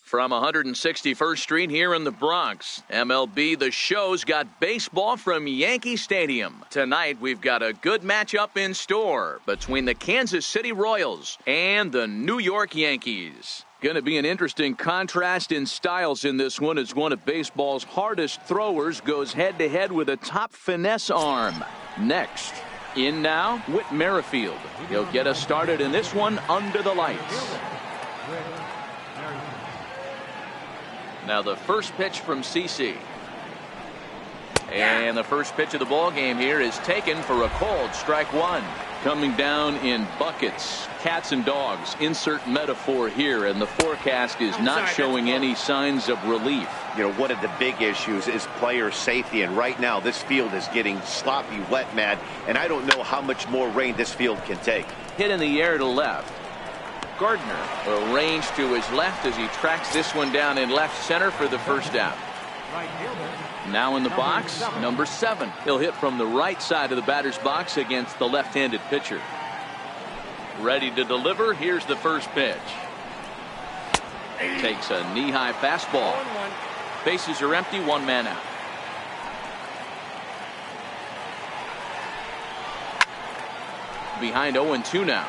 From 161st Street here in the Bronx, MLB The Show's got baseball from Yankee Stadium. Tonight we've got a good matchup in store between the Kansas City Royals and the New York Yankees. Going to be an interesting contrast in styles in this one as one of baseball's hardest throwers goes head-to-head with a top finesse arm. Next, in now, Whit Merrifield. He'll get us started in this one under the lights. Now the first pitch from CC. And the first pitch of the ball game here is taken for a called strike one. Coming down in buckets, cats and dogs, insert metaphor here, and the forecast is not showing any signs of relief. You know, one of the big issues is player safety, and right now this field is getting sloppy wet, man, and I don't know how much more rain this field can take. Hit in the air to left. Gardner arranged to his left as he tracks this one down in left center for the first out. Now in the box, number 7. He'll hit from the right side of the batter's box against the left-handed pitcher. Ready to deliver. Here's the first pitch. Takes a knee-high fastball. Bases are empty, one man out. Behind 0-2 now.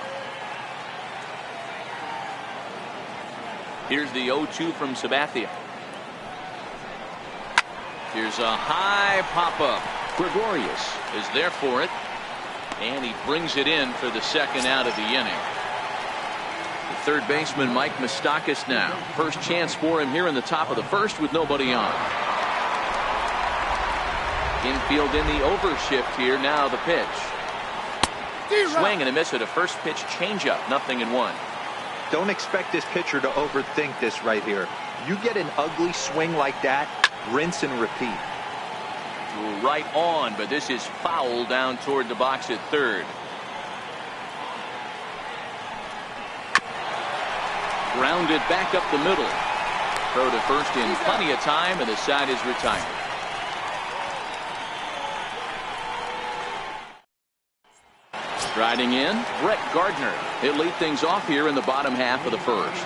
Here's the 0-2 from Sabathia. Here's a high pop-up. Gregorius is there for it. And he brings it in for the second out of the inning. The third baseman, Mike Moustakas, now. First chance for him here in the top of the first with nobody on. Infield in the overshift here. Now the pitch. Swing and a miss at a first pitch changeup. 0-1. Don't expect this pitcher to overthink this right here. You get an ugly swing like that, rinse and repeat. Right on, but this is foul down toward the box at third. Grounded back up the middle. Throw to first in plenty of time, and the side is retired. Striding in, Brett Gardner. He'll lead things off here in the bottom half of the first.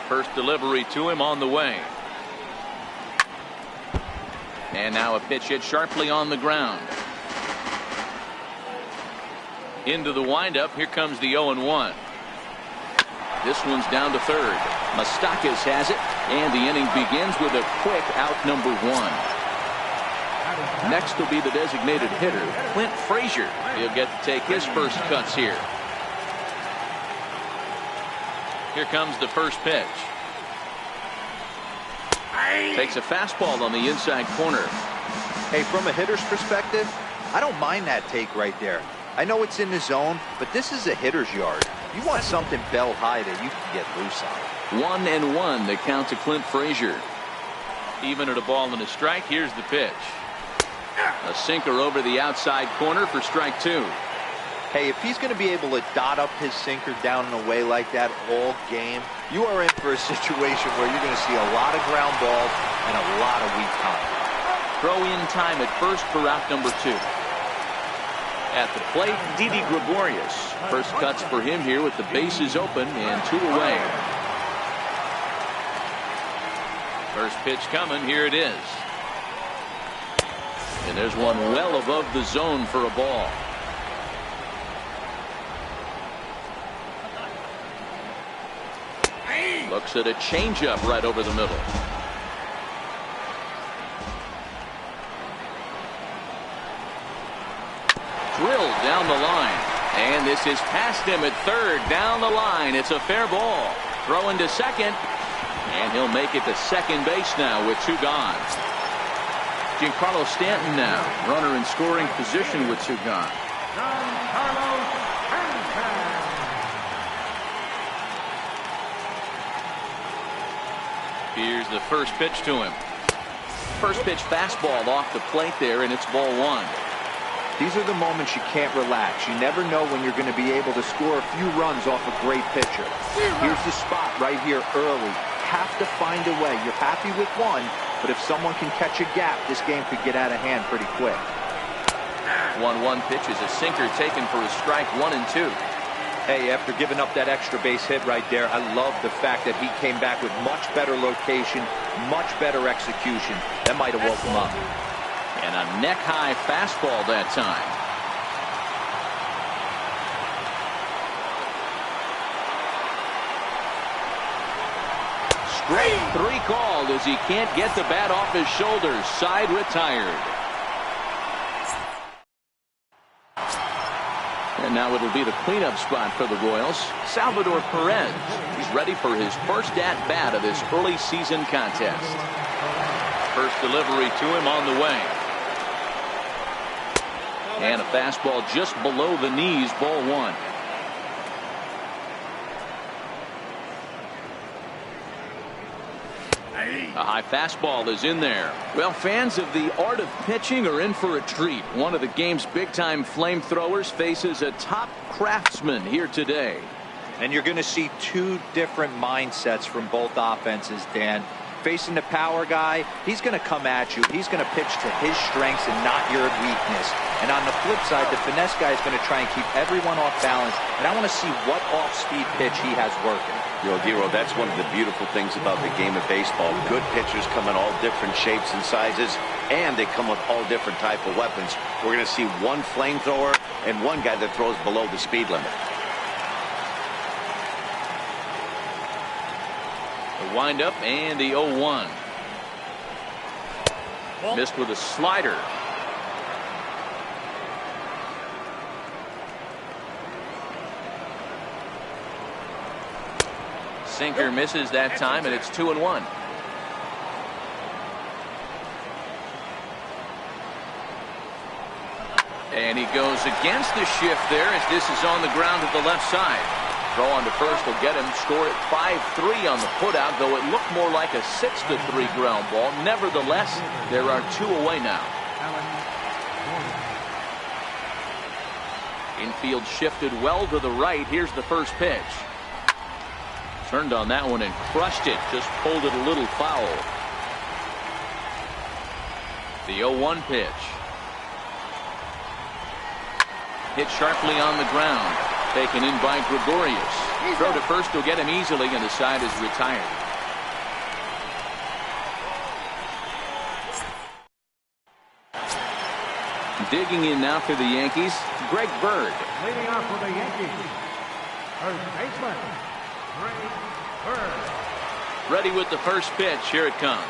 First delivery to him on the way. And now a pitch hit sharply on the ground. Into the windup. Here comes the 0-1. This one's down to third. Moustakas has it, and the inning begins with a quick out number 1. Next will be the designated hitter, Clint Frazier. He'll get to take his first cuts here. Here comes the first pitch. Takes a fastball on the inside corner. Hey, from a hitter's perspective, I don't mind that take right there. I know it's in the zone, but this is a hitter's yard. You want something bell high that you can get loose on. 1-1 the count to Clint Frazier. Even at a ball and a strike. Here's the pitch. A sinker over the outside corner for strike 2. Hey, if he's going to be able to dot up his sinker down and away like that all game, you are in for a situation where you're going to see a lot of ground balls and a lot of weak contact. Throw in time at first for out number 2. At the plate, Didi Gregorius. First cuts for him here with the bases open and 2 away. First pitch coming. Here it is. And there's one well above the zone for a ball. Looks at a changeup right over the middle. Drilled down the line. And this is past him at third. Down the line. It's a fair ball. Throwing to second. And he'll make it to second base now with 2 gone. Giancarlo Stanton now, runner in scoring position with 2 gone. Here's the first pitch to him. First pitch fastball off the plate there, and it's ball 1. These are the moments you can't relax. You never know when you're going to be able to score a few runs off a great pitcher. Here's the spot right here early. Have to find a way. You're happy with one, but if someone can catch a gap, this game could get out of hand pretty quick. 1-1 pitch is a sinker taken for a strike 1 and 2. Hey, after giving up that extra base hit right there, I love the fact that he came back with much better location, much better execution. That might have woke him up. And a neck-high fastball that time. Straight 3 called as he can't get the bat off his shoulders. Side retired. And now it'll be the cleanup spot for the Royals. Salvador Perez. He's ready for his first at-bat of this early season contest. First delivery to him on the way. And a fastball just below the knees, ball 1. A high fastball is in there. Well, fans of the art of pitching are in for a treat. One of the game's big-time flamethrowers faces a top craftsman here today. And you're going to see 2 different mindsets from both offenses, Dan. Facing the power guy, he's going to come at you. He's going to pitch to his strengths and not your weakness. And on the flip side, the finesse guy is going to try and keep everyone off balance. And I want to see what off-speed pitch he has working. Dero, that's one of the beautiful things about the game of baseball. Good pitchers come in all different shapes and sizes, and they come with all different type of weapons. We're going to see one flamethrower and one guy that throws below the speed limit. The windup and the 0-1. Missed with a slider. Sinker misses that time, and it's 2-1. And he goes against the shift there as this is on the ground to the left side. Throw on to first will get him. Score at 5-3 on the putout, though it looked more like a 6-3 ground ball. Nevertheless, there are 2 away now. Infield shifted well to the right. Here's the first pitch. Turned on that one and crushed it. Just pulled it a little foul. The 0-1 pitch. Hit sharply on the ground. Taken in by Gregorius. Throw to first will get him easily, and the side is retired. Digging in now for the Yankees, Greg Bird. Leading off for the Yankees, first baseman, Greg Bird. Ready with the first pitch. Here it comes.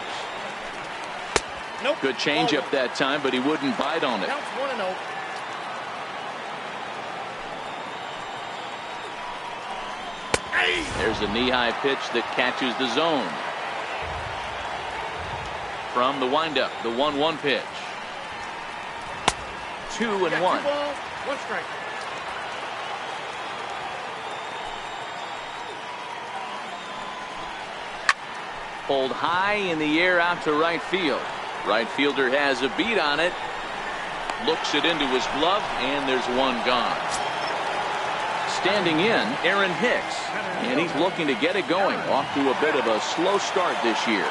Nope. Good changeup that time, but he wouldn't bite on it. Counts 1-0. There's a knee-high pitch that catches the zone. From the windup, the 1-1 pitch. 2-1. 2 balls, 1 strike. Pulled high in the air out to right field. Right fielder has a beat on it. Looks it into his glove, and there's one gone. Standing in, Aaron Hicks. And he's looking to get it going. Off to a bit of a slow start this year.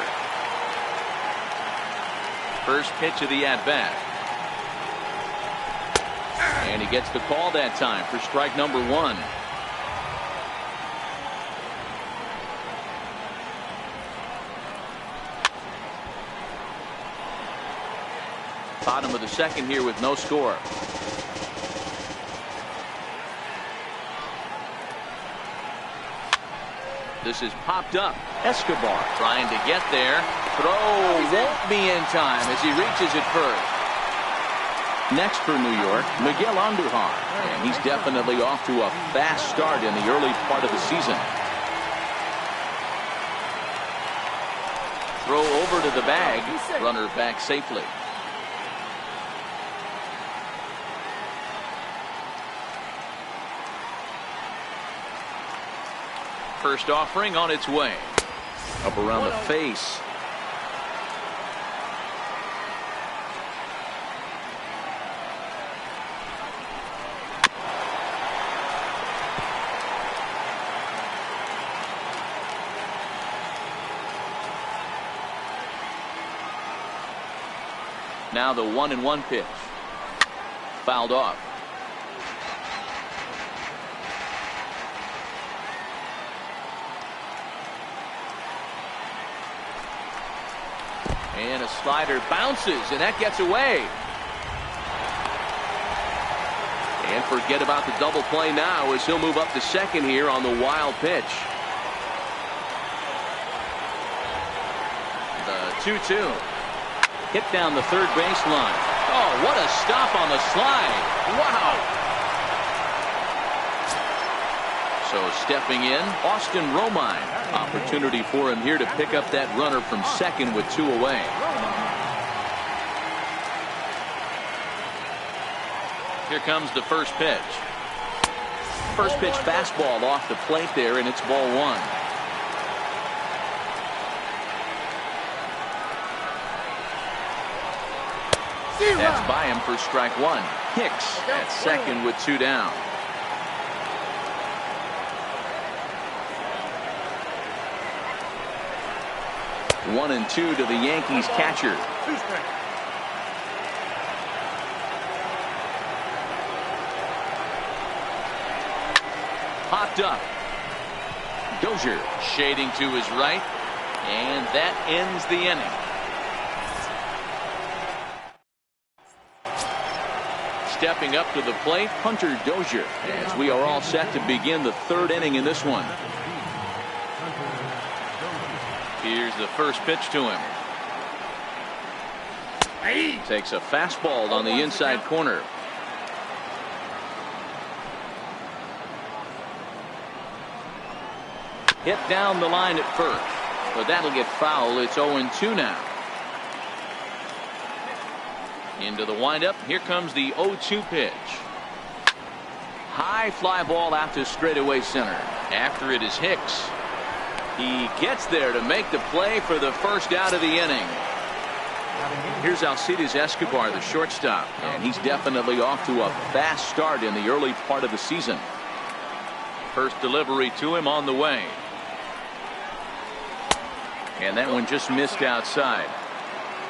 First pitch of the at-bat. And he gets the call that time for strike number 1. Bottom of the second here with no score. This is popped up. Escobar trying to get there. Throw won't be in time as he reaches it first. Next for New York, Miguel Andujar. And he's definitely off to a fast start in the early part of the season. Throw over to the bag. Runner back safely. First offering on its way. Up around the face. Now the 1-1 pitch. Fouled off. And a slider bounces, and that gets away. And forget about the double play now as he'll move up to second here on the wild pitch. The 2-2. Hit down the third baseline. Oh, what a stop on the slide. Wow. So stepping in, Austin Romine. Opportunity for him here to pick up that runner from second with 2 away. Here comes the first pitch. First pitch fastball off the plate there, and it's ball 1. That's by him for strike 1. Hicks at second with 2 down. One and 2 to the Yankees catcher. Popped up. Dozier shading to his right, and that ends the inning. Stepping up to the plate, Hunter Dozier, as we are all set to begin the 3rd inning in this one. Here's the first pitch to him. Takes a fastball on the inside corner. Hit down the line at first, but that'll get foul. It's 0-2 now. Into the windup. Here comes the 0-2 pitch. High fly ball out to straightaway center. After it is Hicks. He gets there to make the play for the first out of the inning. Here's Alcides Escobar, the shortstop, and he's definitely off to a fast start in the early part of the season. First delivery to him on the way. And that one just missed outside.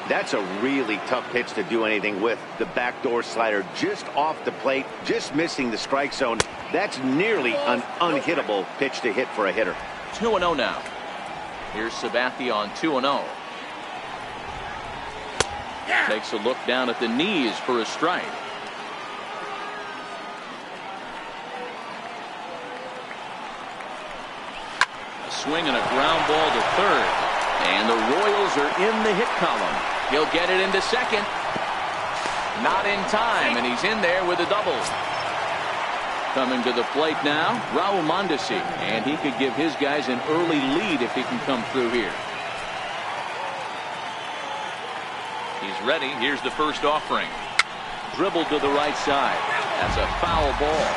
That's a really tough pitch to do anything with. The backdoor slider just off the plate, just missing the strike zone. That's nearly an unhittable pitch to hit for a hitter. 2-0 now. Here's Sabathia on 2-0. Takes a look down at the knees for a strike. A swing and a ground ball to third. And the Royals are in the hit column. He'll get it into second. Not in time, and he's in there with a double. Coming to the plate now, Raul Mondesi, and he could give his guys an early lead if he can come through here. He's ready. Here's the first offering. Dribbled to the right side. That's a foul ball.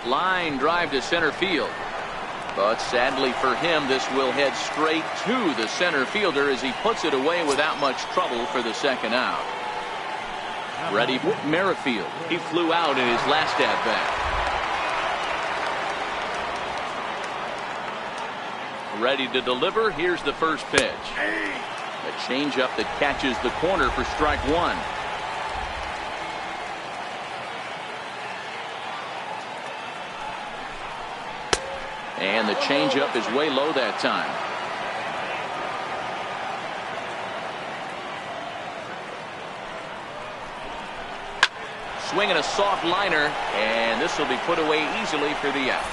Line drive to center field. But sadly for him, this will head straight to the center fielder as he puts it away without much trouble for the second out. Ready for Merrifield. He flew out in his last at-bat. Ready to deliver. Here's the first pitch. A changeup that catches the corner for strike 1. And the changeup is way low that time. Swinging a soft liner, and this will be put away easily for the out.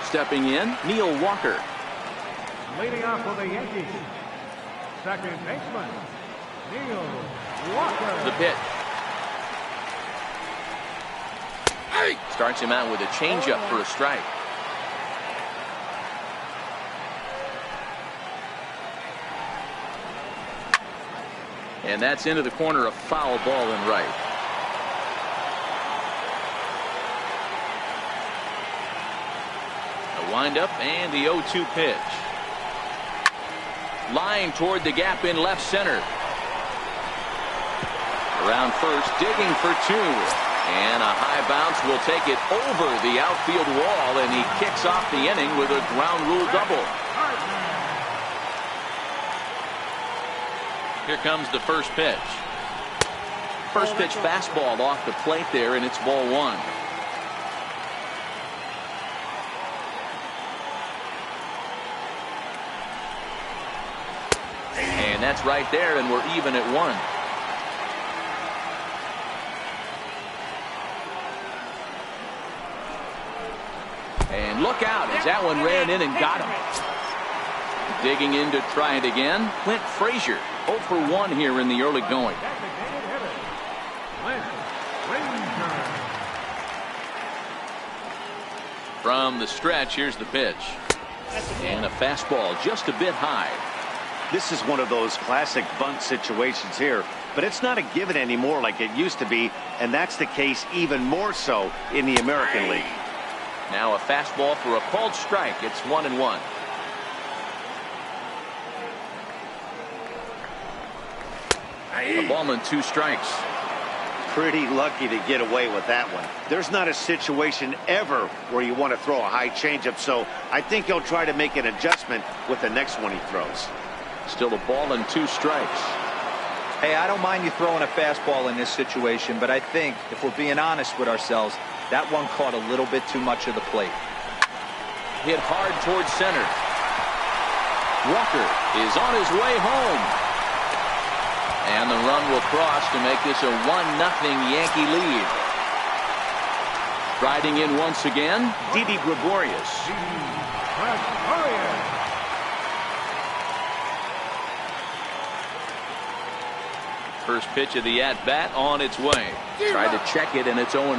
Stepping in, Neil Walker. Leading off for the Yankees, second baseman, Neil Walker. The pitch. Starts him out with a changeup for a strike. And that's into the corner, a foul ball in right. A windup and the 0-2 pitch. Line toward the gap in left center. Around first, digging for 2. And a high bounce will take it over the outfield wall, and he kicks off the inning with a ground rule double. Here comes the first pitch. First pitch fastball off the plate there, and it's ball one. And that's right there, and we're even at one. And look out as that one ran in and got him. Digging in to try it again, Clint Frazier. 0 for 1 here in the early going. From the stretch, here's the pitch. And a fastball just a bit high. This is one of those classic bunt situations here, but it's not a given anymore like it used to be, and that's the case even more so in the American League. Now a fastball for a called strike. It's 1-1. A ball and 2 strikes. Pretty lucky to get away with that one. There's not a situation ever where you want to throw a high changeup, so I think he'll try to make an adjustment with the next one he throws. Still a ball and 2 strikes. Hey, I don't mind you throwing a fastball in this situation, but I think if we're being honest with ourselves, that one caught a little bit too much of the plate. Hit hard towards center. Walker is on his way home. And the run will cross to make this a 1-0 Yankee lead. Riding in once again, Didi Gregorius. First pitch of the at-bat on its way. Tried to check it, and it's 0-1.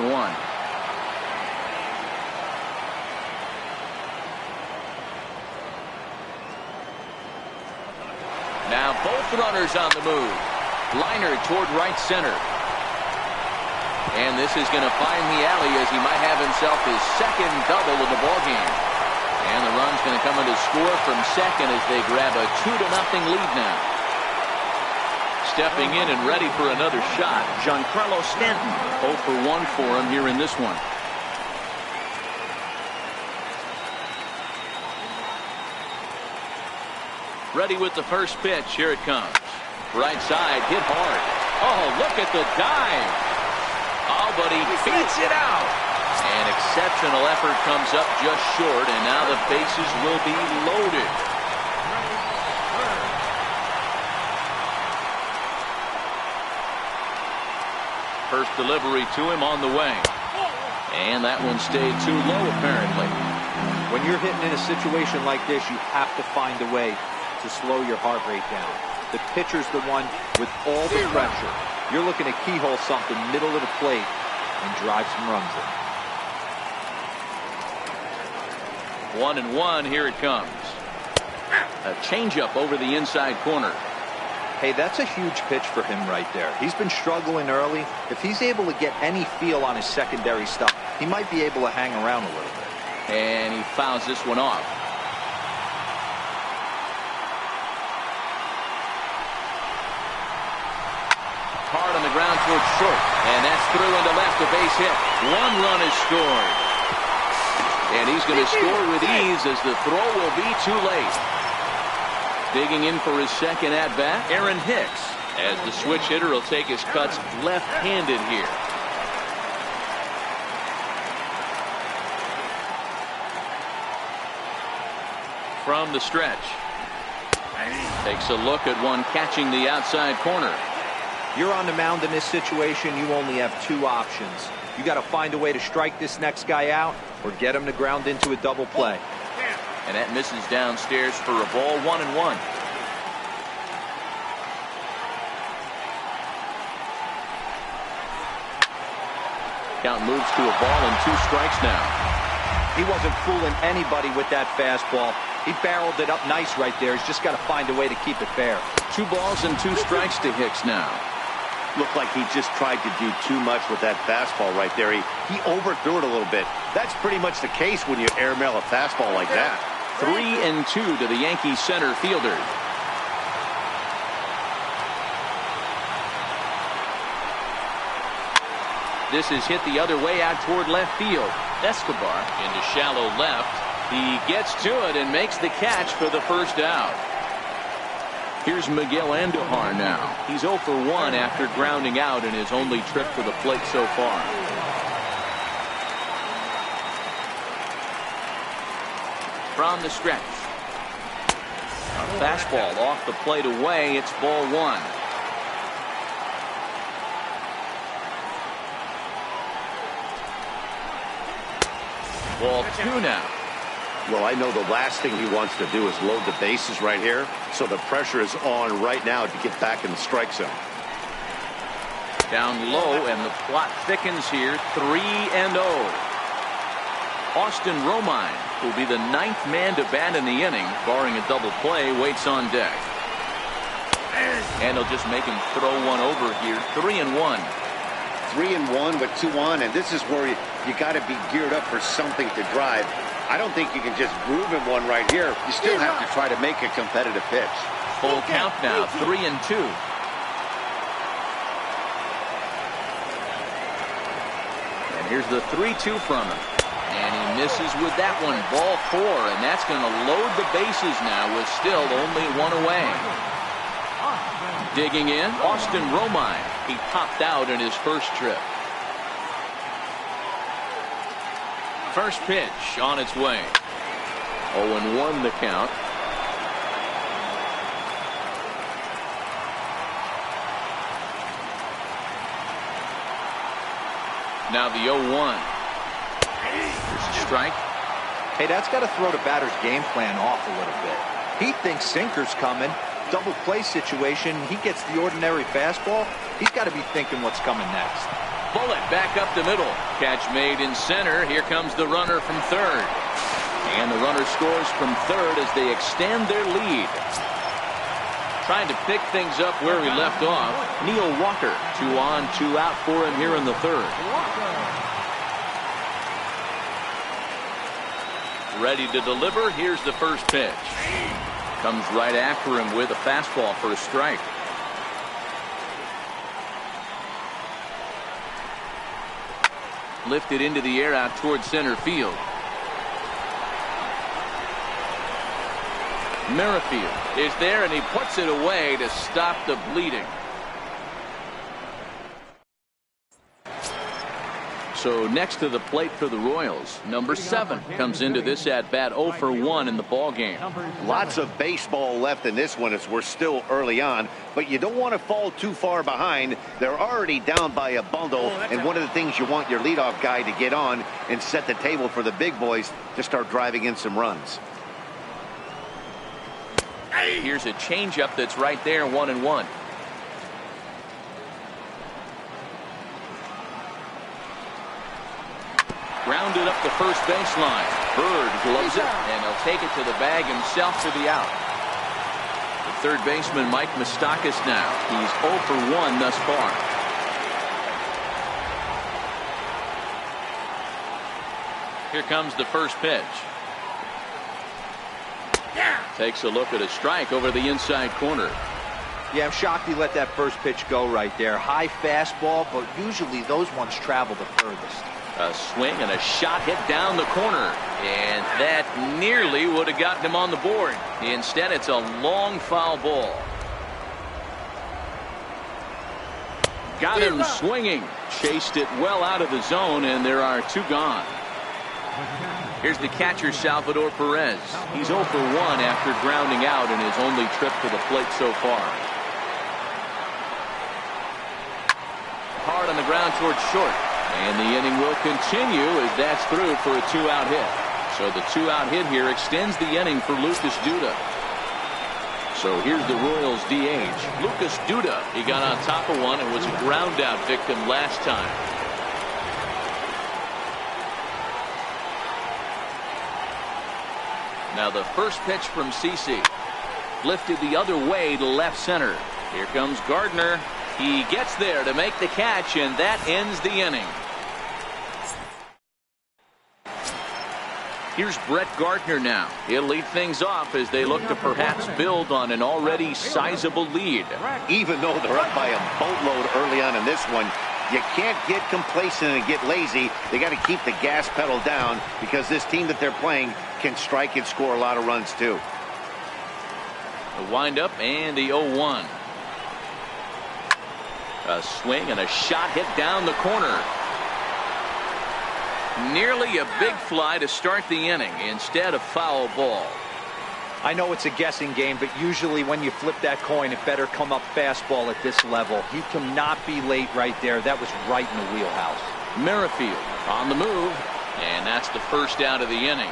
Now both runners on the move. Liner toward right center. And this is going to find the alley as he might have himself his second double of the ballgame. And the run's going to come in to score from second as they grab a 2-0 lead now. Stepping in and ready for another shot, Giancarlo Stanton. 0 for 1 for him here in this one. Ready with the first pitch. Here it comes. Right side, hit hard. Oh, look at the dive. Oh, but he beats it out. An exceptional effort comes up just short, and now the bases will be loaded. First delivery to him on the way. And that one stayed too low, apparently. When you're hitting in a situation like this, you have to find a way to slow your heart rate down. The pitcher's the one with all the pressure. You're looking to keyhole something middle of the plate and drive some runs in. 1-1, here it comes. A changeup over the inside corner. Hey, that's a huge pitch for him right there. He's been struggling early. If he's able to get any feel on his secondary stuff, he might be able to hang around a little bit. And he fouls this one off. Hard on the ground towards short, and that's through into left, a base hit. 1 run is scored, and he's going to score with ease as the throw will be too late. Digging in for his second at bat, Aaron Hicks, as the switch hitter will take his cuts left-handed here. From the stretch, takes a look at one catching the outside corner. You're on the mound in this situation, you only have 2 options. You got to find a way to strike this next guy out or get him to ground into a double play. And that misses downstairs for a ball. 1-1. Count moves to a ball and 2 strikes now. He wasn't fooling anybody with that fastball. He barreled it up nice right there. He's just got to find a way to keep it fair. 2 balls and 2 strikes to Hicks now. Looked like he just tried to do too much with that fastball right there. He overthrew it a little bit. That's pretty much the case when you airmail a fastball like that. 3-2 to the Yankees center fielder. This is hit the other way out toward left field. Escobar into shallow left. He gets to it and makes the catch for the first out. Here's Miguel Andujar now. He's 0 for 1 after grounding out in his only trip to the plate so far. From the stretch. A fastball off the plate away. It's ball 1. Ball 2 now. Well, I know the last thing he wants to do is load the bases right here, so the pressure is on right now to get back in the strike zone. Down low, and the plot thickens here. 3-0. Austin Romine, who'll be the 9th man to bat in the inning, barring a double play, waits on deck. And he'll just make him throw one over here. 3-1. 3-1 with 2 on, and this is where you got to be geared up for something to drive. I don't think you can just groove him one right here. You still have to try to make a competitive pitch. Full count now, 3-2. And here's the 3-2 from him. And he misses with that one. Ball 4, and that's going to load the bases now with still only 1 away. Digging in, Austin Romine. He popped out in his first trip. First pitch on its way. 0-1 the count. Now the 0-1. There's a strike. Hey, that's got to throw the batter's game plan off a little bit. He thinks sinker's coming. Double play situation. He gets the ordinary fastball. He's got to be thinking what's coming next. Bullet back up the middle. Catch made in center. Here comes the runner from third. And the runner scores from third as they extend their lead. Trying to pick things up where he left off. Neil Walker. 2 on, 2 out for him here in the third. Ready to deliver. Here's the first pitch. Comes right after him with a fastball for a strike. Lifted into the air out towards center field. Merrifield is there, and he puts it away to stop the bleeding. So next to the plate for the Royals, number 7 comes into this at bat 0 for 1 in the ball game. Lots of baseball left in this one as we're still early on, but you don't want to fall too far behind. They're already down by a bundle, and one of the things you want your leadoff guy to get on and set the table for the big boys to start driving in some runs. Here's a changeup that's right there, 1-1. Grounded up the first baseline. Bird gloves it, and he'll take it to the bag himself for the out. The third baseman, Mike Moustakas, now. He's 0 for 1 thus far. Here comes the first pitch. Takes a look at a strike over the inside corner. Yeah, I'm shocked he let that first pitch go right there. High fastball, but usually those ones travel the furthest. A swing and a shot hit down the corner, and that nearly would have gotten him on the board. Instead, it's a long foul ball. Got him swinging. Chased it well out of the zone, and there are 2 gone. Here's the catcher, Salvador Perez. He's 0 for 1 after grounding out in his only trip to the plate so far. Hard on the ground towards short. And the inning will continue as that's through for a 2-out hit. So the 2-out hit here extends the inning for Lucas Duda. So here's the Royals DH. Lucas Duda. He got on top of one and was a ground out victim last time. Now the first pitch from CeCe. Lifted the other way to left center. Here comes Gardner. He gets there to make the catch, and that ends the inning. Here's Brett Gardner now. He'll lead things off as they look to perhaps build on an already sizable lead. Even though they're up by a boatload early on in this one, you can't get complacent and get lazy. They got to keep the gas pedal down because this team that they're playing can strike and score a lot of runs too. The windup and the 0-1. A swing and a shot hit down the corner. Nearly a big fly to start the inning instead of foul ball. I know it's a guessing game, but usually when you flip that coin, it better come up fastball at this level. He cannot be late right there. That was right in the wheelhouse. Merrifield on the move, and that's the first out of the inning.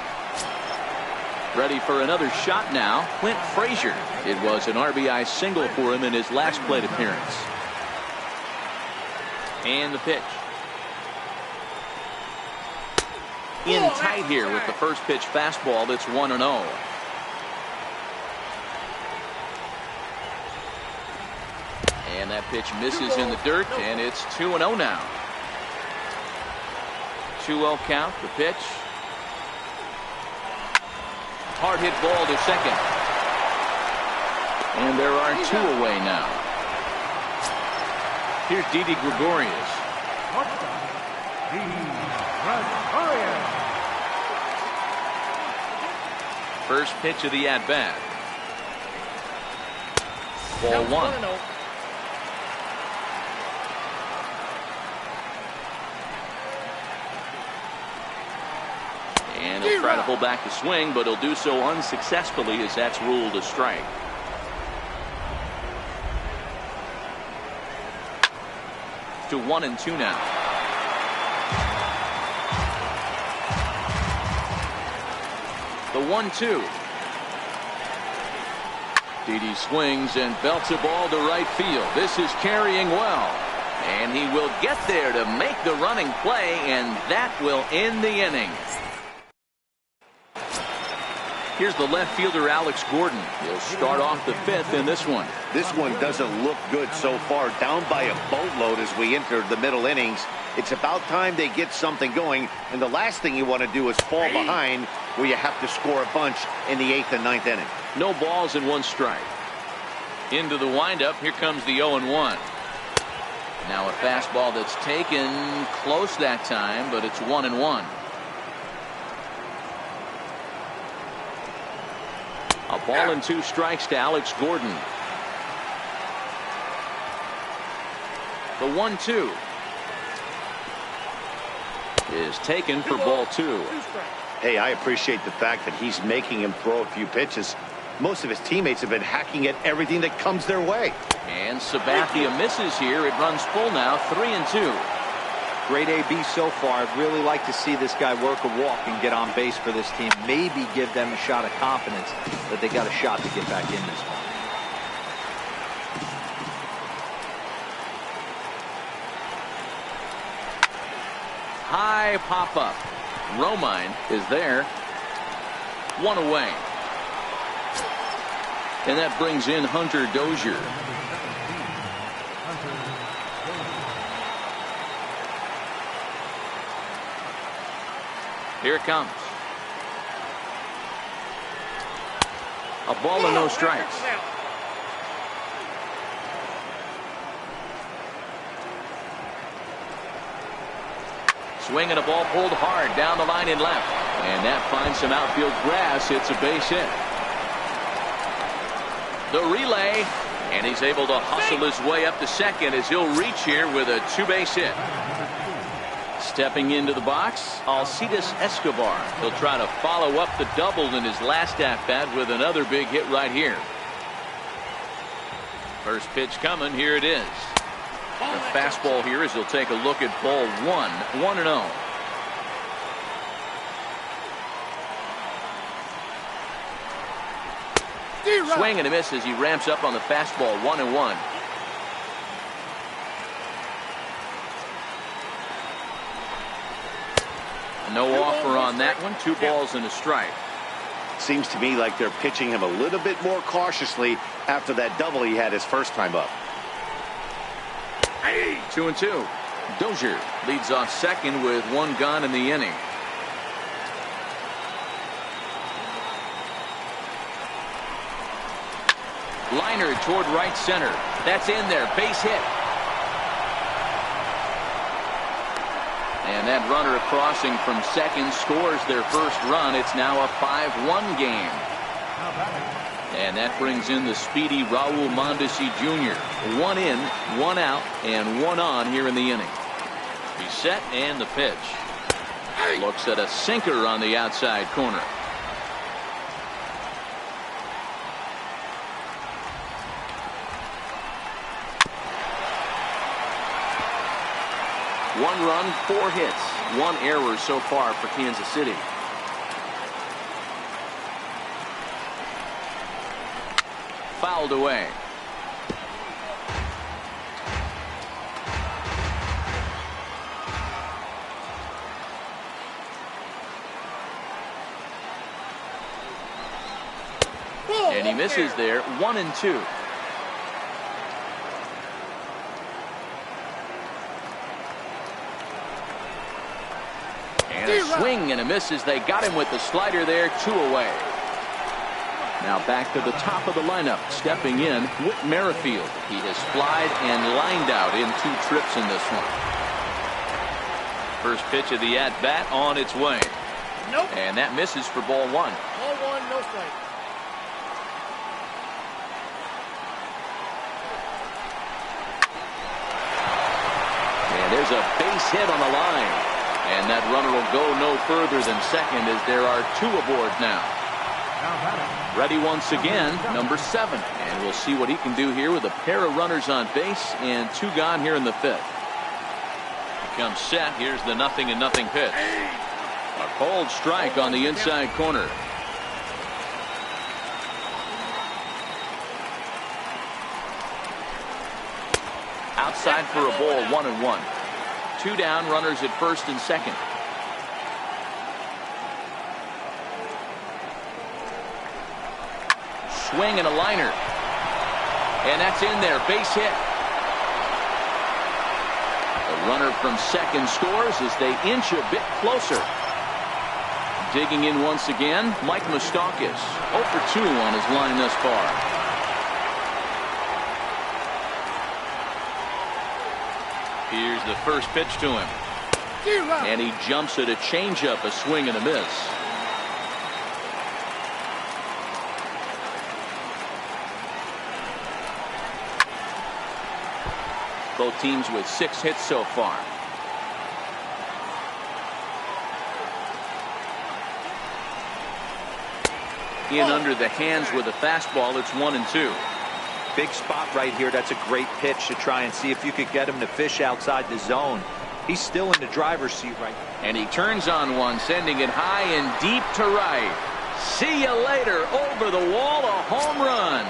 Ready for another shot now, Clint Frazier. It was an RBI single for him in his last plate appearance. And the pitch. In tight here with the first pitch fastball. That's 1-0. And that pitch misses in the dirt, and it's 2-0 now. 2-0 count. The pitch. Hard hit ball to second. And there are 2 away now. Here's Didi Gregorius. First pitch of the at-bat. Ball 1. And he'll try to pull back the swing, but he'll do so unsuccessfully as that's ruled a strike. To 1-2 now. The 1-2. Didi swings and belts a ball to right field. This is carrying well. And he will get there to make the running play, and that will end the inning. Here's the left fielder, Alex Gordon. He'll start off the 5th in this one. This one doesn't look good so far. Down by a boatload as we enter the middle innings. It's about time they get something going. And the last thing you want to do is fall behind where you have to score a bunch in the 8th and 9th inning. No balls and 1 strike. Into the windup. Here comes the 0-1. Now a fastball that's taken close that time, but it's 1-1. A ball and 2 strikes to Alex Gordon. The 1-2 is taken for ball 2. Hey, I appreciate the fact that he's making him throw a few pitches. Most of his teammates have been hacking at everything that comes their way. And Sabathia misses here. It runs full now, 3-2. Great AB so far. I'd really like to see this guy work a walk and get on base for this team. Maybe give them a shot of confidence that they got a shot to get back in this one. High pop-up. Romine is there. 1 away. And that brings in Hunter Dozier. Here it comes. A ball and no strikes. Swing and a ball pulled hard down the line in left. And that finds some outfield grass. It's a base hit. The relay. And he's able to hustle his way up to second as he'll reach here with a 2-base hit. Stepping into the box, Alcides Escobar. He'll try to follow up the double in his last at-bat with another big hit right here. First pitch coming. Here it is. The fastball here as he'll take a look at ball 1. 1-0. Swing and a miss as he ramps up on the fastball. 1-1. No offer on that one. 2 balls and a strike. Seems to me like they're pitching him a little bit more cautiously after that double he had his first time up. 2-2. Dozier leads off second with 1 gone in the inning. Liner toward right center. That's in there. Base hit. And that runner crossing from second scores their first run. It's now a 5-1 game. And that brings in the speedy Raul Mondesi Jr. 1 in, 1 out, and 1 on here in the inning. He's set, and the pitch. Looks at a sinker on the outside corner. One run, 4 hits, 1 error so far for Kansas City. Fouled away. And he misses there, 1-2. And a swing and a miss as they got him with the slider there, 2 away. Now back to the top of the lineup, stepping in, Whit Merrifield. He has flied and lined out in 2 trips in this one. First pitch of the at-bat on its way. Nope. And that misses for ball 1. Ball 1, no strike. And there's a base hit on the line. And that runner will go no further than second as there are 2 aboard now. Ready once again, number 7. And we'll see what he can do here with a pair of runners on base and 2 gone here in the 5th. He comes set. Here's the 0-0 pitch. A cold strike on the inside corner. Outside for a ball, 1-1. 2 down, runners at first and second. Swing and a liner. And that's in there, base hit. The runner from second scores as they inch a bit closer. Digging in once again, Mike Moustakas. 0 for 2 on his line thus far. Here's the first pitch to him. And he jumps at a changeup, a swing and a miss. Both teams with 6 hits so far. In under the hands with a fastball. It's 1-2. Big spot right here. That's a great pitch to try and see if you could get him to fish outside the zone. He's still in the driver's seat right now. And he turns on one, sending it high and deep to right. See you later. Over the wall, a home run.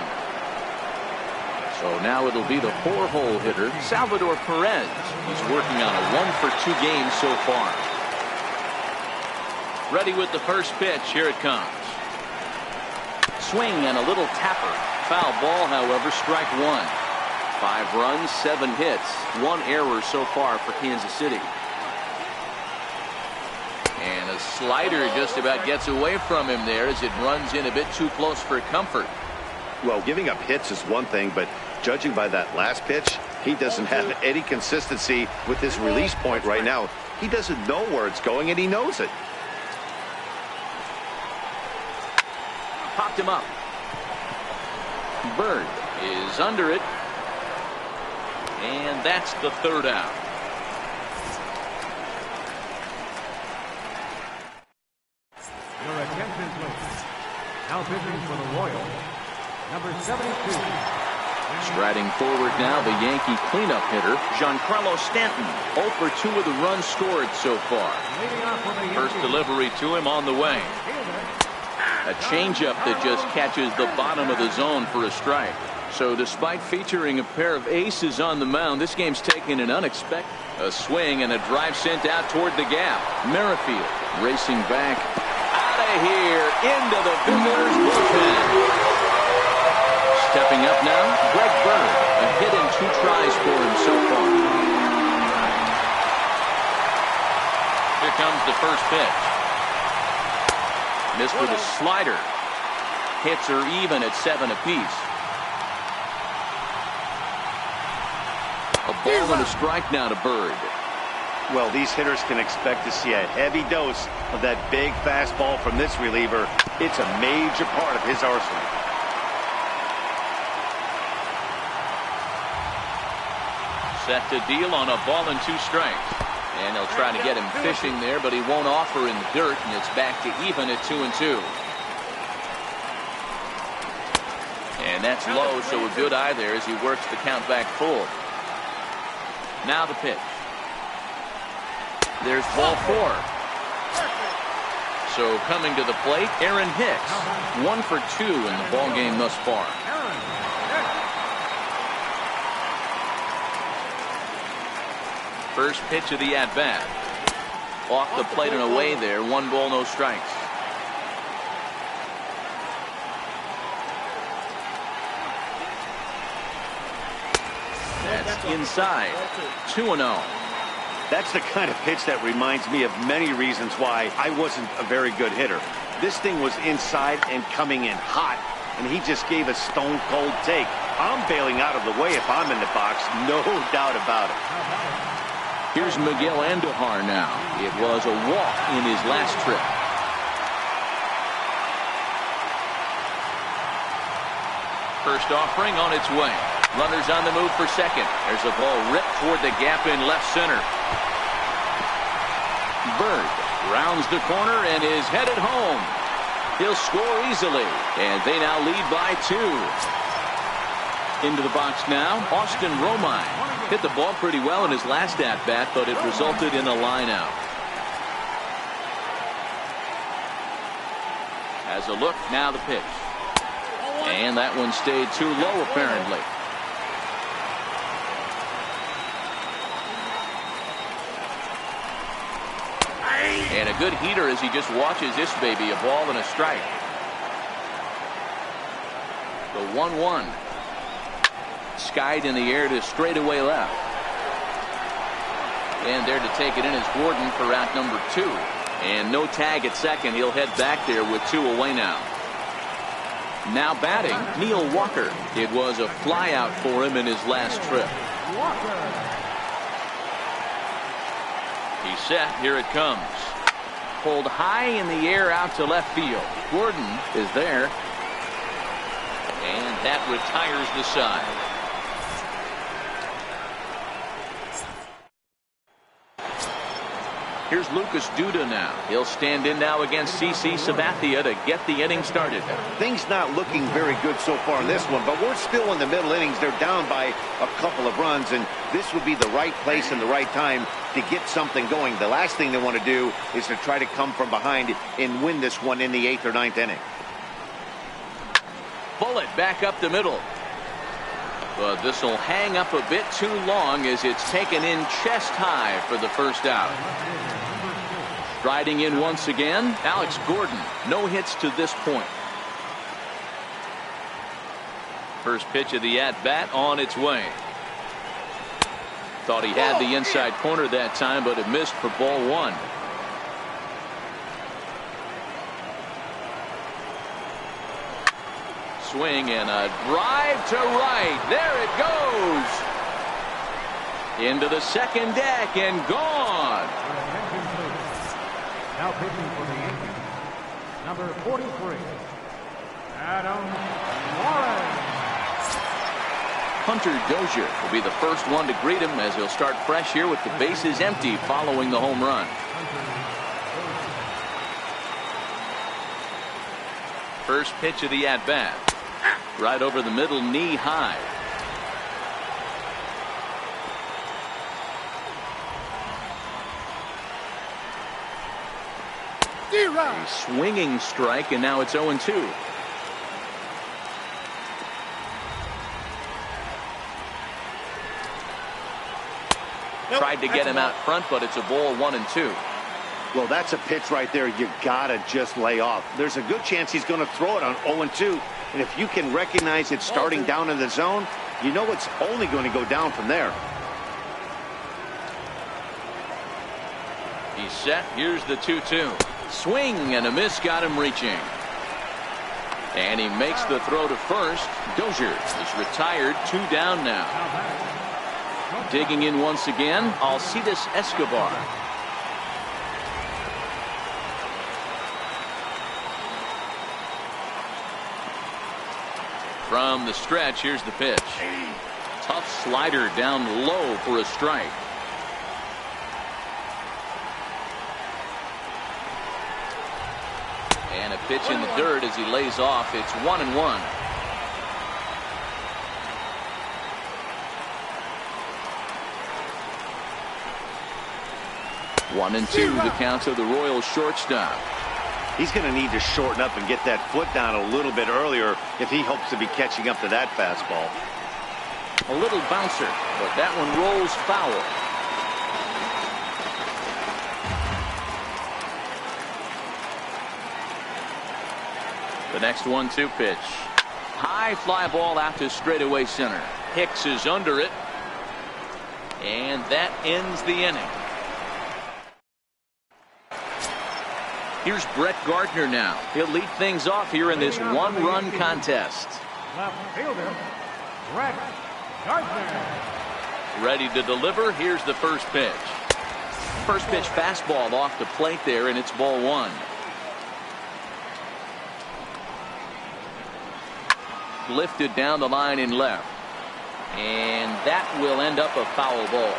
So now it'll be the 4-hole hitter, Salvador Perez. He's working on a 1 for 2 game so far. Ready with the first pitch. Here it comes. Swing and a little tapper. Foul ball, however, strike 1. 5 runs, 7 hits, 1 error so far for Kansas City. And a slider just about gets away from him there as it runs in a bit too close for comfort. Well, giving up hits is one thing, but judging by that last pitch, he doesn't have any consistency with his release point right now. He doesn't know where it's going, and he knows it. Popped him up. Bird is under it. And that's the 3rd out. Your attention, please. Now pitching for the Royals, number 72. Striding forward now, the Yankee cleanup hitter, Giancarlo Stanton. 0 for 2 with the runs scored so far. First delivery to him on the way. A changeup that just catches the bottom of the zone for a strike. So despite featuring a pair of aces on the mound, this game's taken an unexpected. A swing and a drive sent out toward the gap. Merrifield racing back out of here into the visitors' bullpen. Stepping up now, Greg Bird. A hit and 2 tries for him so far. Here comes the first pitch. Missed with a slider. Hits are even at 7 apiece. A ball and a strike now to Bird. Well, these hitters can expect to see a heavy dose of that big fastball from this reliever. It's a major part of his arsenal. Set to deal on a ball and 2 strikes. And they'll try to get him fishing there, but he won't offer in the dirt, and it's back to even at 2-2. And that's low, so a good eye there as he works the count back full. Now the pitch. There's ball 4. So coming to the plate, Aaron Hicks. 1 for 2 in the ball game thus far. First pitch of the at-bat. Off the plate and away there. 1 ball, no strikes. That's inside. 2-0. That's the kind of pitch that reminds me of many reasons why I wasn't a very good hitter. This thing was inside and coming in hot, and he just gave a stone-cold take. I'm bailing out of the way if I'm in the box, no doubt about it. Here's Miguel Andujar now. It was a walk in his last trip. First offering on its way. Runners on the move for second. There's a ball ripped toward the gap in left center. Bird rounds the corner and is headed home. He'll score easily, and they now lead by 2. Into the box now, Austin Romine. Hit the ball pretty well in his last at-bat, but it resulted in a line-out. As a look, now the pitch. And that one stayed too low, apparently. And a good heater as he just watches this baby, a ball and a strike. The 1-1. Skied in the air to straightaway left. And there to take it in is Gordon for out number 2. And no tag at second. He'll head back there with 2 away now. Now batting, Neil Walker. It was a fly out for him in his last trip. He's set. Here it comes. Pulled high in the air out to left field. Gordon is there. And that retires the side. Here's Lucas Duda now. He'll stand in now against CC Sabathia to get the inning started. Things not looking very good so far in this one, but we're still in the middle innings. They're down by a couple of runs, and this would be the right place and the right time to get something going. The last thing they want to do is to try to come from behind and win this one in the 8th or 9th inning. Bullet back up the middle. But this will hang up a bit too long as it's taken in chest high for the first out. Striding in once again, Alex Gordon. No hits to this point. First pitch of the at-bat on its way. Thought he had the inside corner that time, but it missed for ball 1. Swing and a drive to right. There it goes. Into the second deck and gone. Now pitching for the Yankees, number 43, Adam Warren. Hunter Dozier will be the first one to greet him as he'll start fresh here with the bases empty following the home run. First pitch of the at-bat. Right over the middle, knee high. A swinging strike, and now it's 0-2. Tried to get him out front, but it's a ball, 1-2. Well, that's a pitch right there you gotta just lay off. There's a good chance he's going to throw it on 0-2, and if you can recognize it starting down in the zone, you know it's only going to go down from there. He's set. Here's the 2-2. Swing and a miss got him reaching. And he makes the throw to first. Dozier is retired. 2 down now. Digging in once again, Alcides Escobar. From the stretch, here's the pitch. Tough slider down low for a strike. And a pitch in the dirt as he lays off. It's 1-1. One and two, the count to the Royals shortstop. He's going to need to shorten up and get that foot down a little bit earlier if he hopes to be catching up to that fastball. A little bouncer, but that one rolls foul. The next 1-2 pitch. High fly ball out to straightaway center. Hicks is under it. And that ends the inning. Here's Brett Gardner now. He'll lead things off here in this one-run contest. Left fielder, Brett Gardner. Ready to deliver. Here's the first pitch. First pitch fastball off the plate there, and it's ball one. Lifted down the line in left. And that will end up a foul ball.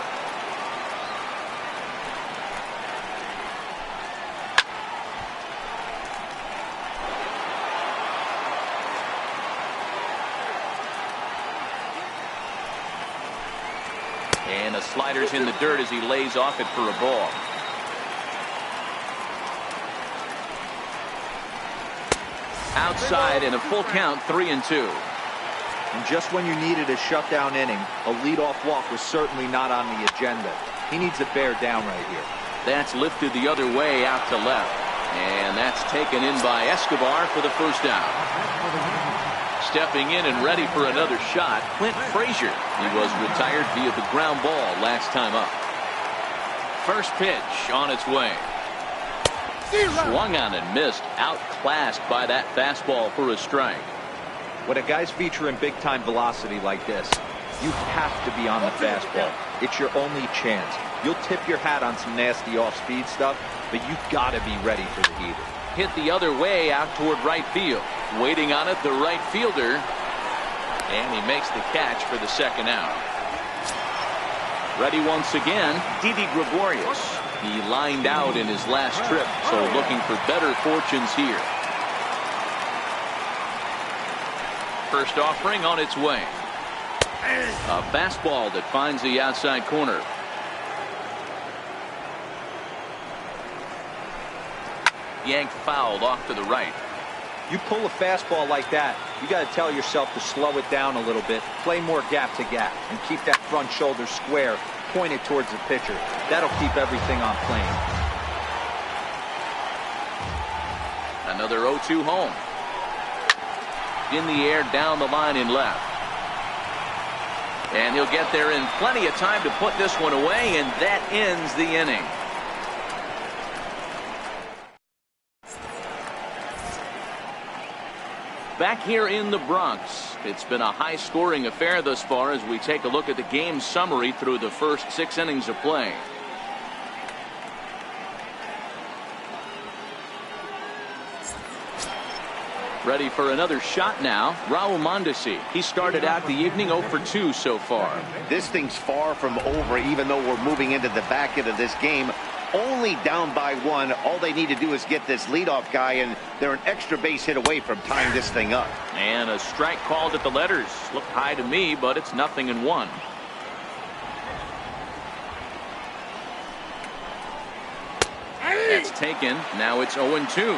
And a slider's in the dirt as he lays off it for a ball. Outside in a full count, 3-2. And just when you needed a shutdown inning, a leadoff walk was certainly not on the agenda. He needs to bear down right here. That's lifted the other way out to left. And that's taken in by Escobar for the first out. Stepping in and ready for another shot, Clint Frazier. He was retired via the ground ball last time up. First pitch on its way. Swung on and missed. Outclassed by that fastball for a strike. When a guy's featuring big-time velocity like this, you have to be on the fastball. It's your only chance. You'll tip your hat on some nasty off-speed stuff, but you gotta be ready for the heater. Hit the other way out toward right field. Waiting on it, the right fielder. And he makes the catch for the second out. Ready once again, Didi Gregorius. He lined out in his last trip, so looking for better fortunes here. First offering on its way. A fastball that finds the outside corner. Yanked fouled off to the right. You pull a fastball like that, you got to tell yourself to slow it down a little bit, play more gap to gap, and keep that front shoulder square, pointed towards the pitcher. That'll keep everything on plane. Another 0-2 home. In the air down the line in left. And he'll get there in plenty of time to put this one away, and that ends the inning. Back here in the Bronx, it's been a high-scoring affair thus far as we take a look at the game summary through the first 6 innings of play. Ready for another shot now, Raul Mondesi. He started out the evening 0 for 2 so far. This thing's far from over, even though we're moving into the back end of this game. Only down by 1. All they need to do is get this leadoff guy, and they're an extra base hit away from tying this thing up. And a strike called at the letters. Looked high to me, but it's 0-1. It's taken. Now it's 0-2.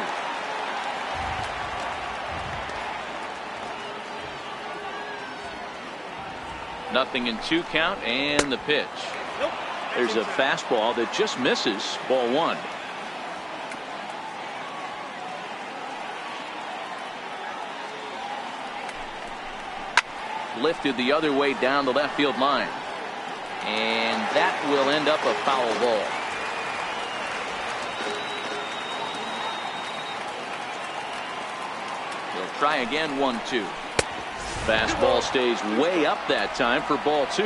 Nothing in 2 count, and the pitch. There's a fastball that just misses. Ball 1. Lifted the other way down the left field line. And that will end up a foul ball. He'll try again, 1-2. Fastball stays way up that time for ball 2.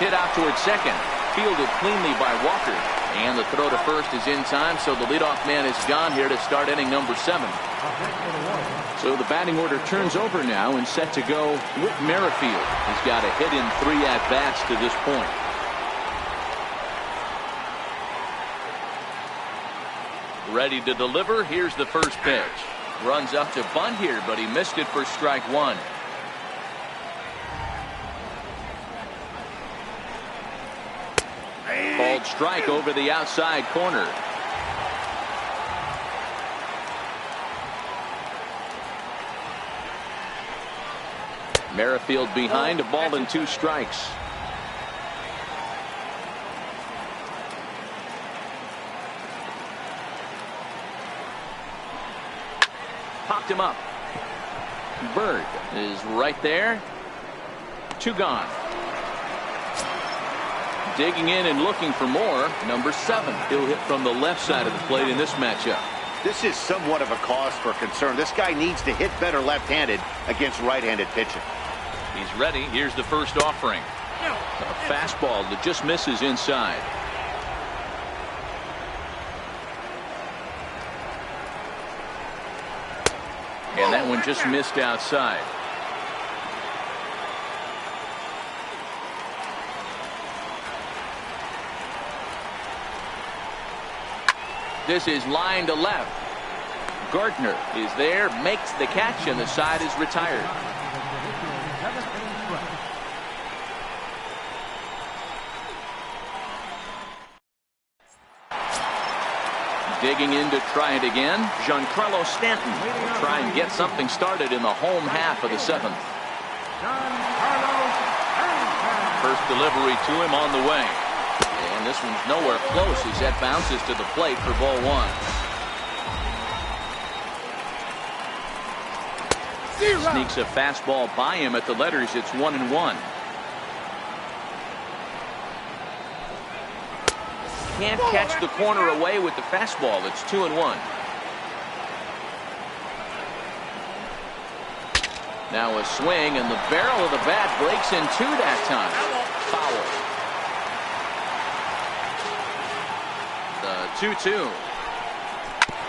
Hit out towards second. Fielded cleanly by Walker. And And the throw to first is in time, so the leadoff man is gone here to start inning number 7. So the batting order turns over now and set to go with Merrifield. He's got a hit in 3 at-bats to this point. Ready to deliver. Here's the first pitch. Runs up to bunt here, but he missed it for strike 1. Called strike over the outside corner. Merrifield behind, a ball and 2 strikes. Popped him up. Bird is right there. 2 gone. Digging in and looking for more. Number 7. He'll hit from the left side of the plate in this matchup. This is somewhat of a cause for concern. This guy needs to hit better left-handed against right-handed pitching. He's ready. Here's the first offering. A fastball that just misses inside. And that one just missed outside. This is line to left. Gardner is there, makes the catch, and the side is retired. Digging in to try it again. Giancarlo Stanton will try and get something started in the home half of the 7th. First delivery to him on the way. And this one's nowhere close as that bounces to the plate for ball 1. Sneaks a fastball by him at the letters. It's 1-1. Can't catch the corner away with the fastball. It's 2-1. Now a swing, and the barrel of the bat breaks in 2 that time. Foul. The 2-2.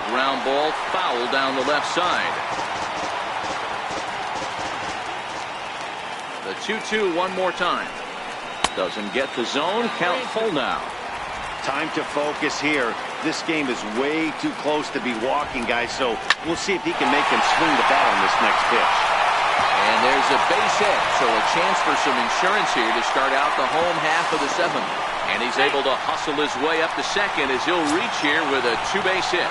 Ground ball, foul down the left side. The 2-2 one more time. Doesn't get the zone. Count full now. Time to focus here. This game is way too close to be walking, guys, so we'll see if he can make him swing the bat on this next pitch. And there's a base hit, so a chance for some insurance here to start out the home half of the 7th. And he's able to hustle his way up to second as he'll reach here with a 2-base hit.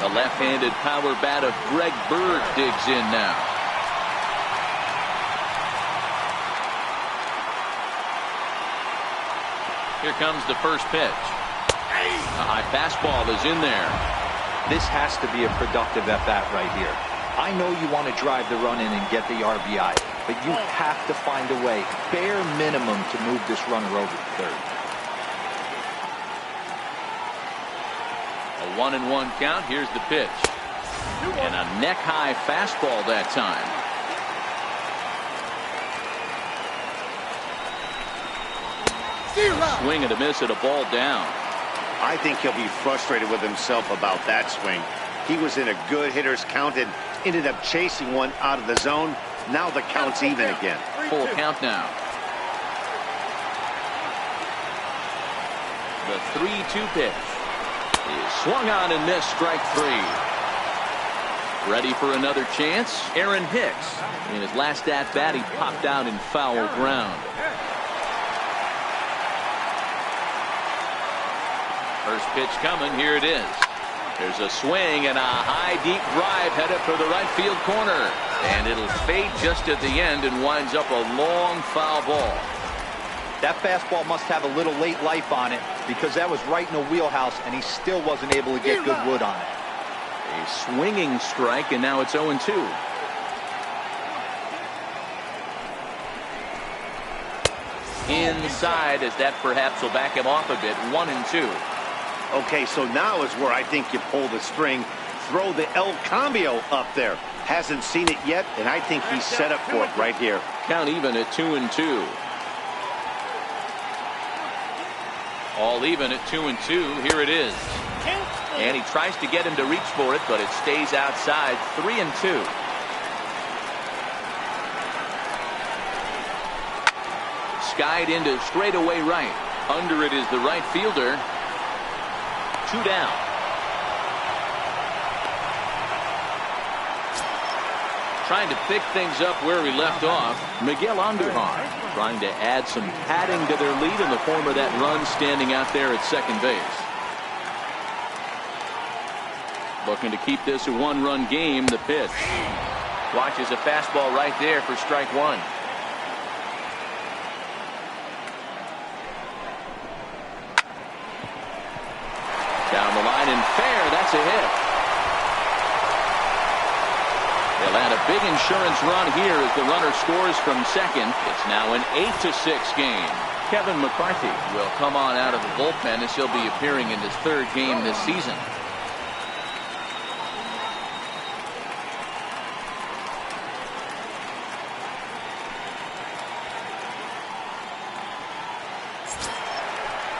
The left-handed power bat of Greg Bird digs in now. Here comes the first pitch. A high fastball is in there. This has to be a productive at-bat right here. I know you want to drive the run in and get the RBI, but you have to find a way, bare minimum, to move this runner over to third. A 1-1 count. Here's the pitch. And a neck-high fastball that time. Swing and a miss at a ball down. I think he'll be frustrated with himself about that swing. He was in a good hitter's count and ended up chasing one out of the zone. Now the count's even again. Full count now. The 3-2 pitch is swung on and missed, strike 3. Ready for another chance. Aaron Hicks. In his last at-bat, he popped out in foul ground. First pitch coming. Here it is. There's a swing and a high deep drive headed for the right field corner, and it'll fade just at the end and winds up a long foul ball. That fastball must have a little late life on it, because that was right in the wheelhouse and he still wasn't able to get good wood on it. A swinging strike, and now it's 0-2. Inside, as that perhaps will back him off a bit. 1-2. Okay, so now is where I think you pull the string. Throw the El Cambio up there. Hasn't seen it yet, and I think he's set up for it right here. Count even at 2-2. All even at 2-2. Here it is. And he tries to get him to reach for it, but it stays outside. 3-2. Skied into straightaway right. Under it is the right fielder. 2 down. Trying to pick things up where we left off. Miguel Andujar trying to add some padding to their lead in the form of that run standing out there at second base. Looking to keep this a one-run game. The pitch. Watches a fastball right there for strike one. Down the line and fair. That's a hit. They'll add a big insurance run here as the runner scores from second. It's now an 8-6 game. Kevin McCarthy will come on out of the bullpen as he'll be appearing in his third game this season.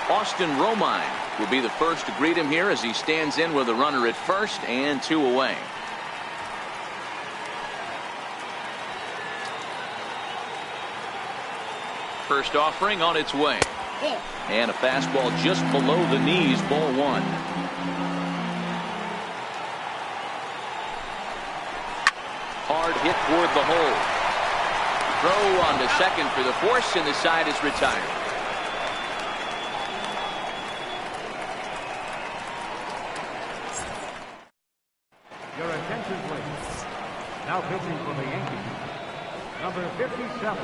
Austin Romine will be the first to greet him here as he stands in with a runner at first and 2 away. First offering on its way. And a fastball just below the knees, ball one. Hard hit toward the hole. Throw on to second for the force, and the side is retired. Your attention, please. Now pitching for the Yankees, number 57.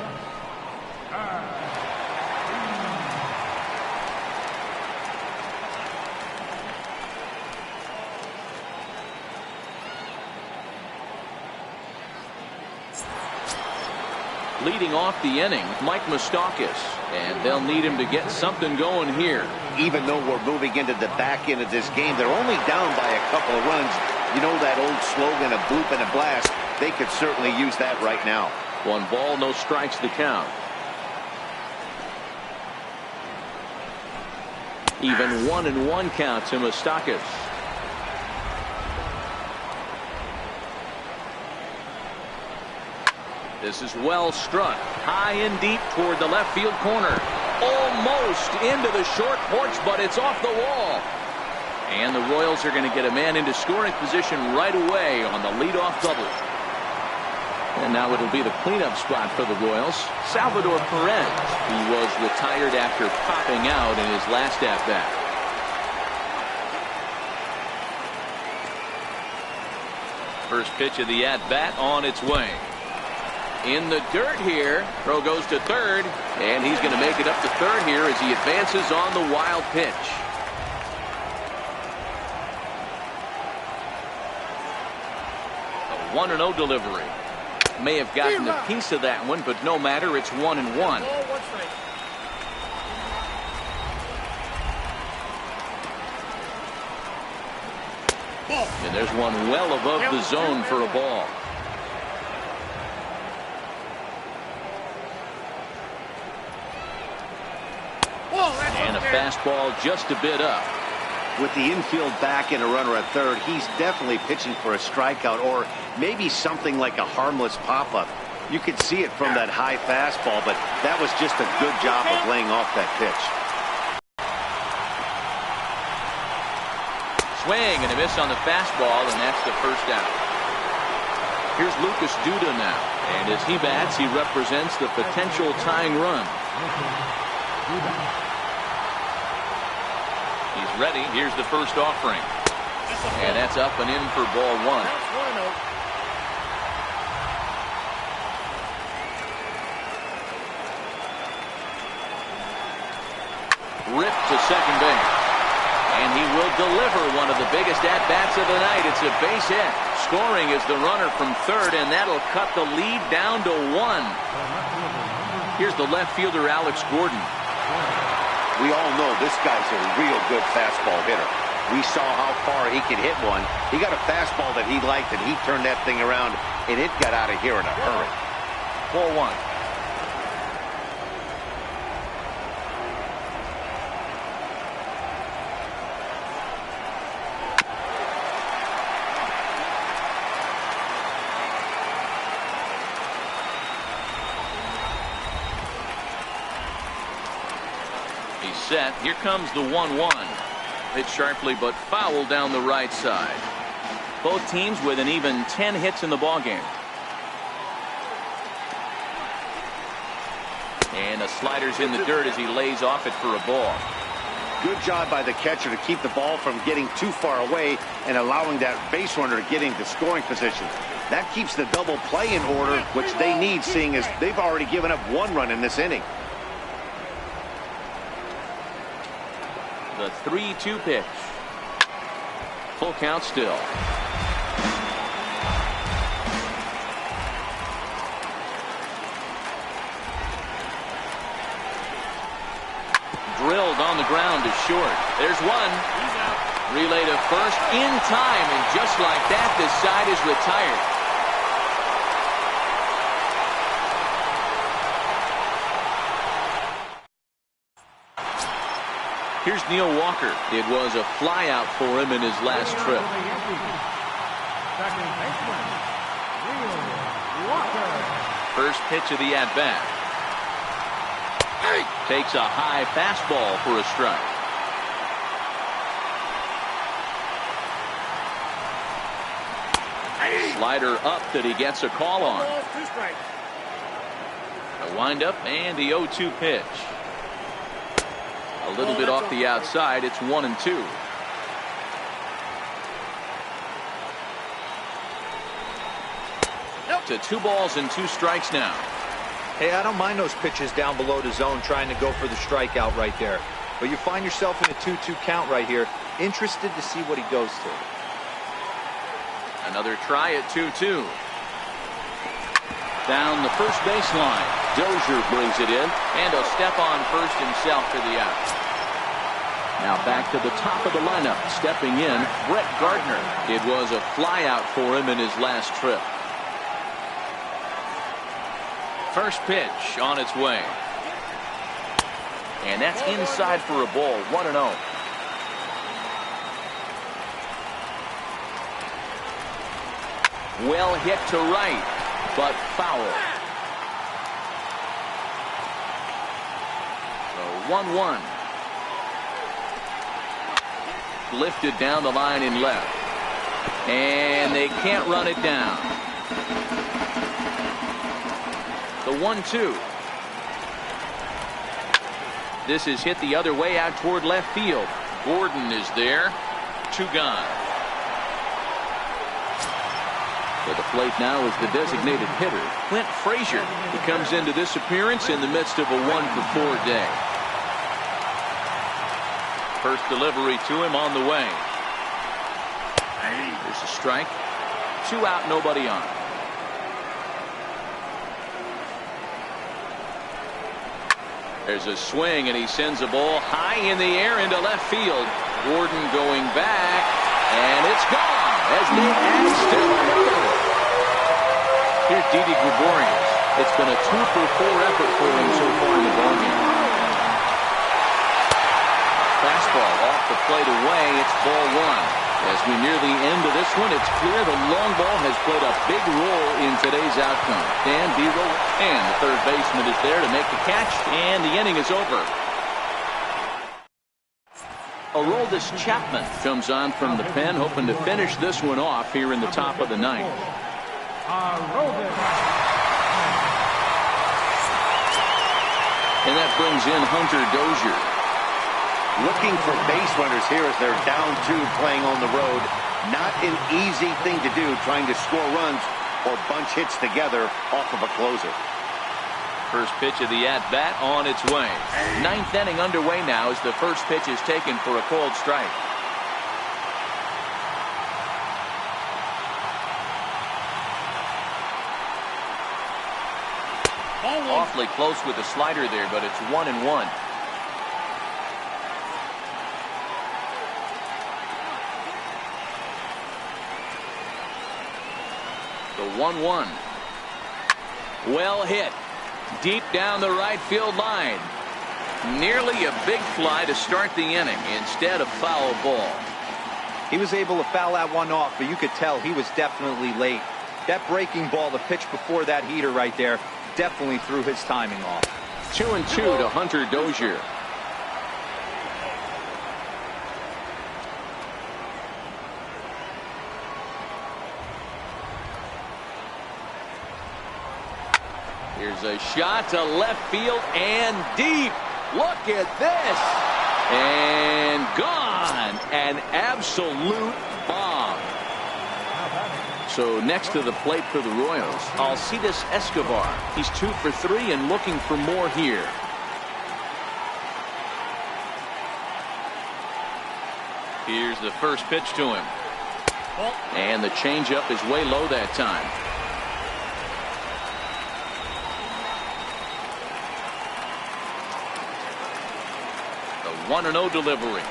Leading off the inning, Mike Moustakas, and they'll need him to get something going here. Even though we're moving into the back end of this game, they're only down by a couple of runs. You know that old slogan, a bloop and a blast. They could certainly use that right now. 1 ball, no strikes the count. Even 1-1 count to Moustakas. This is well struck. High and deep toward the left field corner. Almost into the short porch, but it's off the wall. And the Royals are going to get a man into scoring position right away on the leadoff double. And now it'll be the cleanup spot for the Royals. Salvador Perez, who was retired after popping out in his last at-bat. First pitch of the at-bat on its way. In the dirt here. Throw goes to third, and he's going to make it up to third here as he advances on the wild pitch. A 1-0 delivery. May have gotten a piece of that one, but no matter, it's 1-1. And there's one well above the zone for a ball. And a fastball just a bit up. With the infield back and a runner at third, he's definitely pitching for a strikeout or maybe something like a harmless pop-up. You could see it from that high fastball, but that was just a good job of laying off that pitch. Swing and a miss on the fastball, and that's the first out. Here's Lucas Duda now, and as he bats, he represents the potential tying run. He's ready. Here's the first offering. And that's up and in for ball one. Ripped to second base. And he will deliver one of the biggest at-bats of the night. It's a base hit. Scoring is the runner from third, and that'll cut the lead down to 1. Here's the left fielder, Alex Gordon. We all know this guy's a real good fastball hitter. We saw how far he could hit one. He got a fastball that he liked, and he turned that thing around, and it got out of here in a hurry. 4-1. set. Here comes the 1-1. Hit sharply but foul down the right side. Both teams with an even 10 hits in the ballgame. And the slider's in the dirt as he lays off it for a ball. Good job by the catcher to keep the ball from getting too far away and allowing that base runner to get into scoring position. That keeps the double play in order, which they need, seeing as they've already given up 1 run in this inning. The 3-2 pitch. Full count still. Drilled on the ground to short. There's one. Relay to first in time, and just like that, the side is retired. Here's Neil Walker. It was a flyout for him in his last trip. Second baseman, Neil Walker. First pitch of the at-bat. Takes a high fastball for a strike. Slider up that he gets a call on. A windup and the 0-2 pitch. A little bit off the outside. It's 1-2. To 2 balls and 2 strikes now. Hey, I don't mind those pitches down below the zone trying to go for the strikeout right there. But you find yourself in a 2-2 count right here. Interested to see what he goes to. Another try at 2-2. Down the first baseline. Dozier brings it in. And a step on first himself for the out. Now back to the top of the lineup. Stepping in, Brett Gardner. It was a flyout for him in his last trip. First pitch on its way. And that's inside for a ball. 1-0. Well hit to right, but foul. So 1-1. Lifted down the line in left. And they can't run it down. The 1-2. This is hit the other way out toward left field. Gordon is there. 2 gone. To the plate now is the designated hitter, Clint Frazier. He comes into this appearance in the midst of a 1-for-4 day. First delivery to him on the way. There's a strike. 2 out, nobody on. There's a swing, and he sends a ball high in the air into left field. Gordon going back, and it's gone as they add still another. Here's Didi Gregorius. It's been a 2-for-4 effort for him so far in the ballgame. Fastball off the plate away. It's ball 1. As we near the end of this one, it's clear the long ball has played a big role in today's outcome. Dan Biro and the third baseman is there to make the catch, and the inning is over. Aroldis Chapman comes on from the pen, hoping to finish this one off here in the top of the 9th. And that brings in Hunter Dozier. Looking for base runners here as they're down 2 playing on the road. Not an easy thing to do, trying to score runs or bunch hits together off of a closer. First pitch of the at-bat on its way. 9th inning underway now as the first pitch is taken for a called strike. Awfully close with the slider there, but it's 1-1. The 1-1. Well hit. Deep down the right field line. Nearly a big fly to start the inning instead of foul ball. He was able to foul that one off, but you could tell he was definitely late. That breaking ball, the pitch before that heater right there, definitely threw his timing off. 2-2 to Hunter Dozier. Here's a shot to left field and deep. Look at this. And gone. An absolute bomb. So next to the plate for the Royals, Alcides Escobar. He's 2 for 3 and looking for more here. Here's the first pitch to him. And the changeup is way low that time. The 1-0 delivery.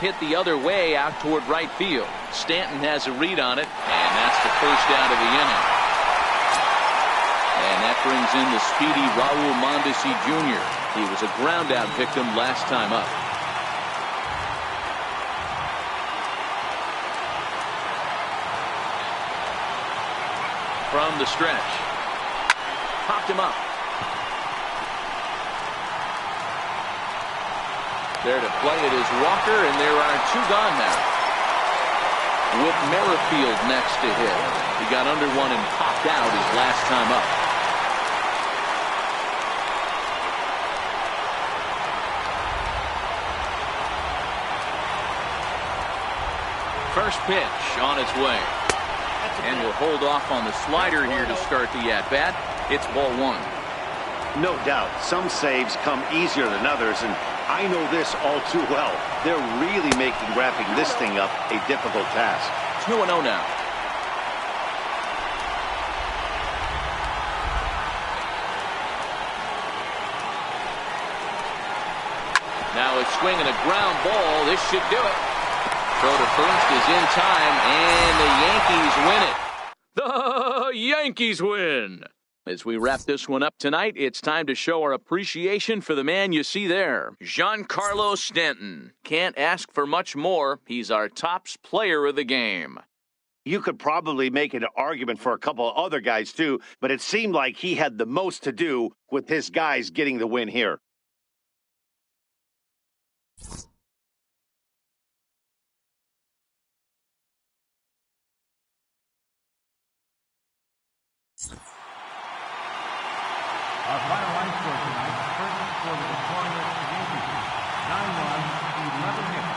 Hit the other way out toward right field. Stanton has a read on it, and that's the first out of the inning. And that brings in the speedy Raul Mondesi Jr. He was a ground-out victim last time up. From the stretch. Popped him up. There to play it is Walker, and there are 2 gone now. With Merrifield next to hit. He got under one and popped out his last time up. First pitch on its way. And we'll hold off on the slider here to start the at-bat. It's ball 1. No doubt, some saves come easier than others, and I know this all too well. They're really making wrapping this thing up a difficult task. 2-0 now. Now it's swinging a ground ball. This should do it. Throw to first is in time, and the Yankees win it. The Yankees win. As we wrap this one up tonight, it's time to show our appreciation for the man you see there, Giancarlo Stanton. Can't ask for much more. He's our tops player of the game. You could probably make an argument for a couple of other guys too, but it seemed like he had the most to do with his guys getting the win here. Our final line score tonight, first for the Yankees, 9 runs, 11 hits.